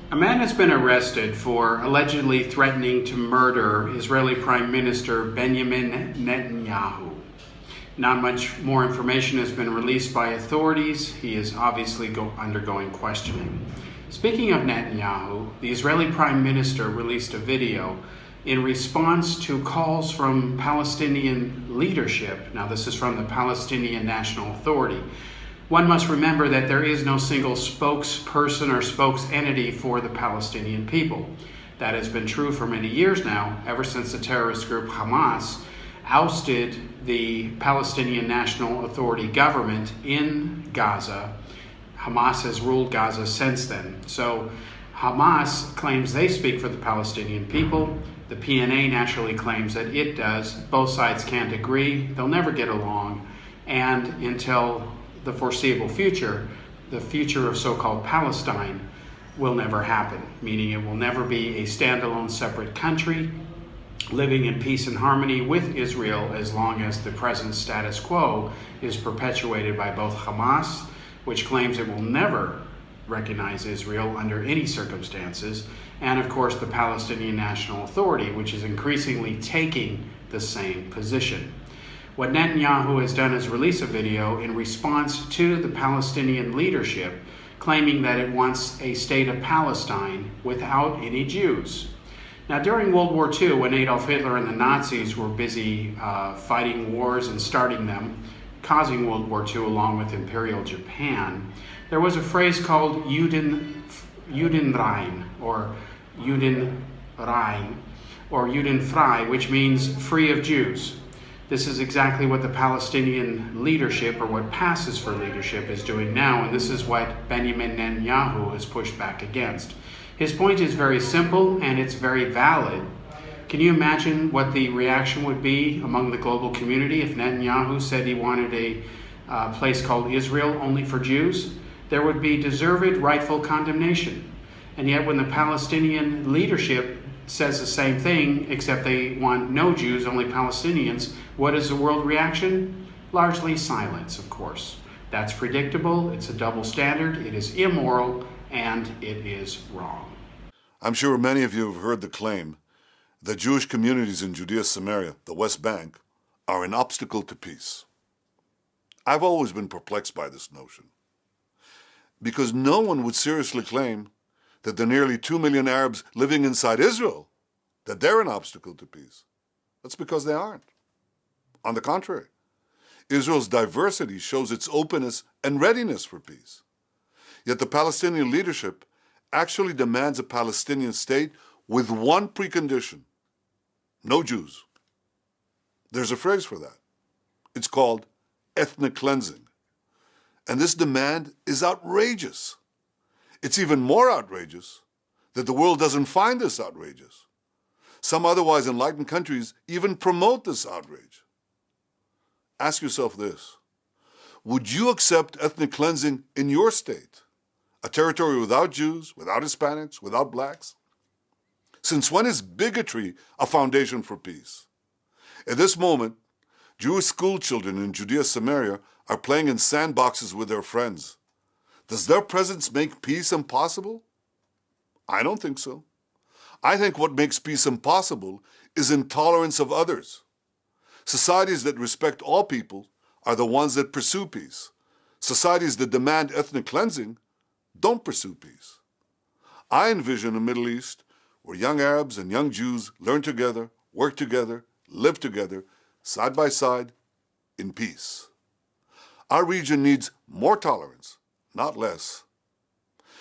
A man has been arrested for allegedly threatening to murder Israeli Prime Minister Benjamin Netanyahu. Not much more information has been released by authorities. He is obviously undergoing questioning. Speaking of Netanyahu, the Israeli Prime Minister released a video in response to calls from Palestinian leadership. Now, this is from the Palestinian National Authority. One must remember that there is no single spokesperson or spokesentity for the Palestinian people. That has been true for many years now, ever since the terrorist group Hamas ousted the Palestinian National Authority government in Gaza. Hamas has ruled Gaza since then. So Hamas claims they speak for the Palestinian people. The PNA naturally claims that it does. Both sides can't agree. They'll never get along. And until the foreseeable future, the future of so-called Palestine will never happen, meaning it will never be a standalone separate country living in peace and harmony with Israel as long as the present status quo is perpetuated by both Hamas, which claims it will never recognize Israel under any circumstances, and of course the Palestinian National Authority, which is increasingly taking the same position. What Netanyahu has done is release a video in response to the Palestinian leadership claiming that it wants a state of Palestine without any Jews. Now, during World War II, when Adolf Hitler and the Nazis were busy fighting wars and starting them, causing World War II along with Imperial Japan, there was a phrase called Judenrein, or Judenrein, or Judenfrei, which means free of Jews. This is exactly what the Palestinian leadership, or what passes for leadership, is doing now, and this is what Benjamin Netanyahu has pushed back against. His point is very simple, and it's very valid. Can you imagine what the reaction would be among the global community if Netanyahu said he wanted a place called Israel only for Jews? There would be deserved rightful condemnation. And yet when the Palestinian leadership says the same thing, except they want no Jews, only Palestinians, what is the world reaction? Largely silence, of course. That's predictable, it's a double standard, it is immoral, and it is wrong. I'm sure many of you have heard the claim that Jewish communities in Judea, Samaria, the West Bank, are an obstacle to peace. I've always been perplexed by this notion, because no one would seriously claim that the nearly 2 million Arabs living inside Israel, that they're an obstacle to peace. That's because they aren't. On the contrary, Israel's diversity shows its openness and readiness for peace. Yet the Palestinian leadership actually demands a Palestinian state with one precondition: no Jews. There's a phrase for that. It's called ethnic cleansing. And this demand is outrageous. It's even more outrageous that the world doesn't find this outrageous. Some otherwise enlightened countries even promote this outrage. Ask yourself this: would you accept ethnic cleansing in your state? A territory without Jews, without Hispanics, without blacks? Since when is bigotry a foundation for peace? At this moment, Jewish school children in Judea, Samaria are playing in sandboxes with their friends. Does their presence make peace impossible? I don't think so. I think what makes peace impossible is intolerance of others. Societies that respect all people are the ones that pursue peace. Societies that demand ethnic cleansing don't pursue peace. I envision a Middle East where young Arabs and young Jews learn together, work together, live together, side by side, in peace. Our region needs more tolerance, not less.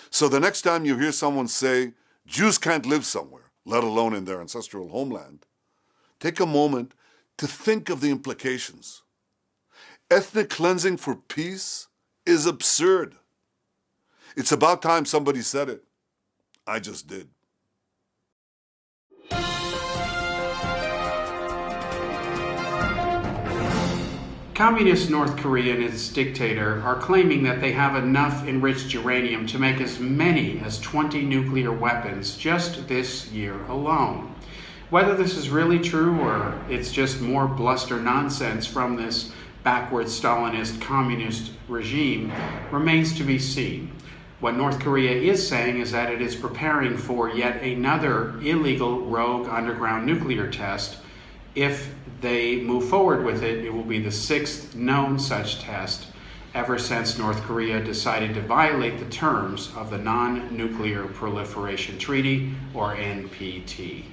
So the next time you hear someone say, Jews can't live somewhere, let alone in their ancestral homeland, take a moment to think of the implications. Ethnic cleansing for peace is absurd. It's about time somebody said it. I just did. Communist North Korea and its dictator are claiming that they have enough enriched uranium to make as many as 20 nuclear weapons just this year alone. Whether this is really true or it's just more bluster nonsense from this backward Stalinist communist regime remains to be seen. What North Korea is saying is that it is preparing for yet another illegal rogue underground nuclear test. If they move forward with it, it will be the 6th known such test ever since North Korea decided to violate the terms of the Non-Nuclear Proliferation Treaty, or NPT.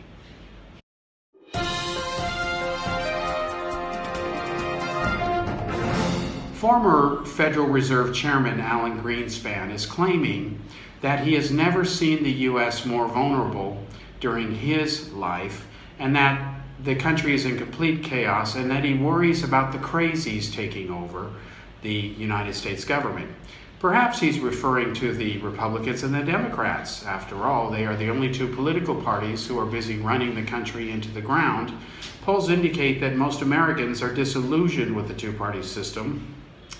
Former Federal Reserve Chairman Alan Greenspan is claiming that he has never seen the U.S. more vulnerable during his life, and that the country is in complete chaos, and that he worries about the crazies taking over the United States government. Perhaps he's referring to the Republicans and the Democrats. After all, they are the only two political parties who are busy running the country into the ground. Polls indicate that most Americans are disillusioned with the two-party system.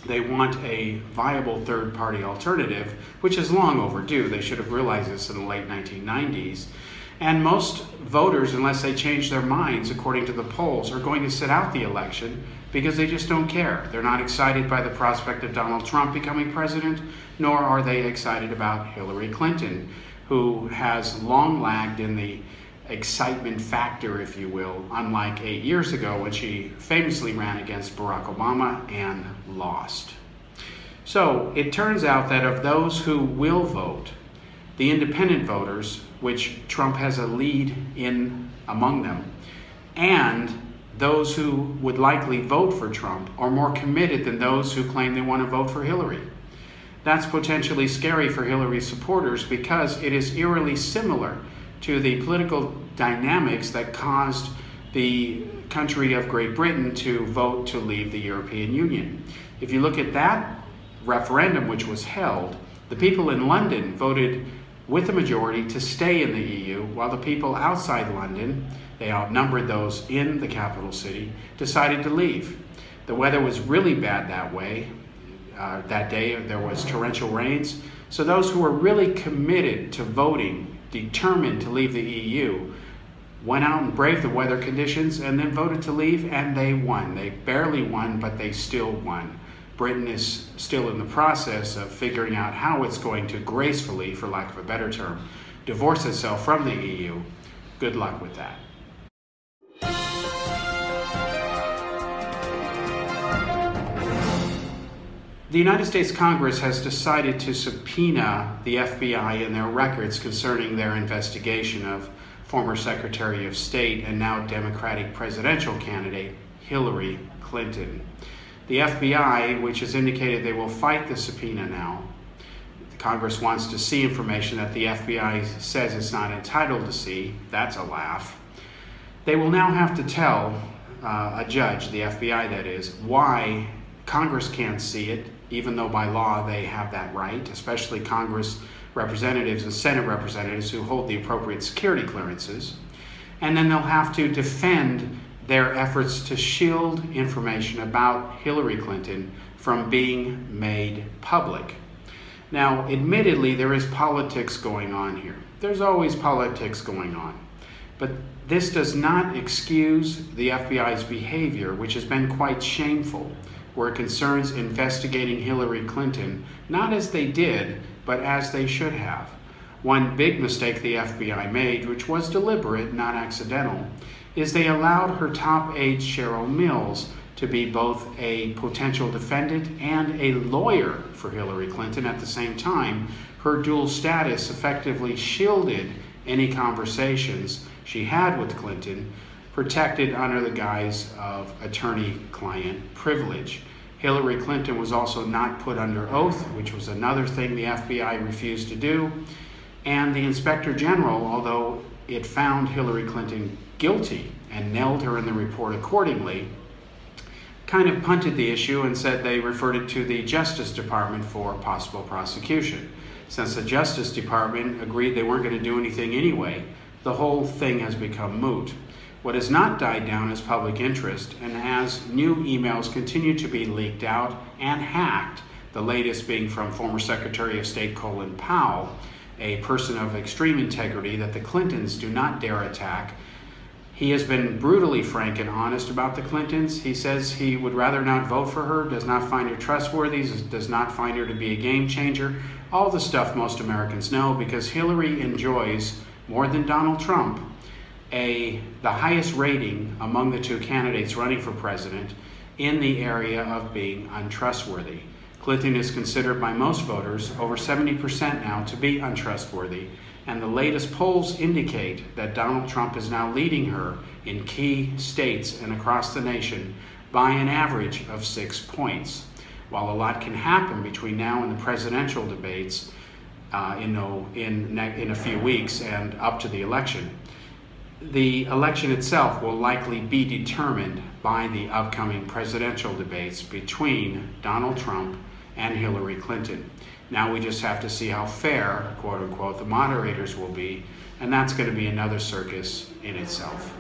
They want a viable third-party alternative, which is long overdue. They should have realized this in the late 1990s. And most voters, unless they change their minds, according to the polls, are going to sit out the election because they just don't care. They're not excited by the prospect of Donald Trump becoming president, nor are they excited about Hillary Clinton, who has long lagged in the excitement factor, if you will, unlike 8 years ago when she famously ran against Barack Obama and lost. So it turns out that of those who will vote, the independent voters, which Trump has a lead in among them, and those who would likely vote for Trump are more committed than those who claim they want to vote for Hillary. That's potentially scary for Hillary's supporters because it is eerily similar to the political dynamics that caused the country of Great Britain to vote to leave the European Union. If you look at that referendum which was held, the people in London voted with a majority to stay in the EU, while the people outside London, they outnumbered those in the capital city, decided to leave. The weather was really bad that way. That day there was torrential rains. So those who were really committed to voting, determined to leave the EU, went out and braved the weather conditions and then voted to leave, and they won. They barely won, but they still won. Britain is still in the process of figuring out how it's going to gracefully, for lack of a better term, divorce itself from the EU. Good luck with that. The United States Congress has decided to subpoena the FBI and their records concerning their investigation of former Secretary of State and now Democratic presidential candidate Hillary Clinton. The FBI, which has indicated they will fight the subpoena now, Congress wants to see information that the FBI says it's not entitled to see. That's a laugh. They will now have to tell a judge, the FBI that is, why Congress can't see it, even though by law they have that right, especially Congress representatives and Senate representatives who hold the appropriate security clearances. And then they'll have to defend their efforts to shield information about Hillary Clinton from being made public. Now, admittedly, there is politics going on here. There's always politics going on. But this does not excuse the FBI's behavior, which has been quite shameful, where it concerns investigating Hillary Clinton, not as they did, but as they should have. One big mistake the FBI made, which was deliberate, not accidental, is they allowed her top aide, Cheryl Mills, to be both a potential defendant and a lawyer for Hillary Clinton at the same time. Her dual status effectively shielded any conversations she had with Clinton, protected under the guise of attorney-client privilege. Hillary Clinton was also not put under oath, which was another thing the FBI refused to do. And the Inspector General, although it found Hillary Clinton guilty and nailed her in the report accordingly, kind of punted the issue and said they referred it to the Justice Department for possible prosecution. Since the Justice Department agreed they weren't going to do anything anyway, the whole thing has become moot. What has not died down is public interest, and as new emails continue to be leaked out and hacked, the latest being from former Secretary of State Colin Powell, a person of extreme integrity that the Clintons do not dare attack, He has been brutally frank and honest about the Clintons. He says he would rather not vote for her, does not find her trustworthy, does not find her to be a game changer. All the stuff most Americans know, because Hillary enjoys, more than Donald Trump, the highest rating among the two candidates running for president in the area of being untrustworthy. Clinton is considered by most voters, over 70% now, to be untrustworthy, and the latest polls indicate that Donald Trump is now leading her in key states and across the nation by an average of 6 points. While a lot can happen between now and the presidential debates in a few weeks and up to the election itself will likely be determined by the upcoming presidential debates between Donald Trump and Hillary Clinton. Now we just have to see how fair, quote unquote, the moderators will be, and that's going to be another circus in itself.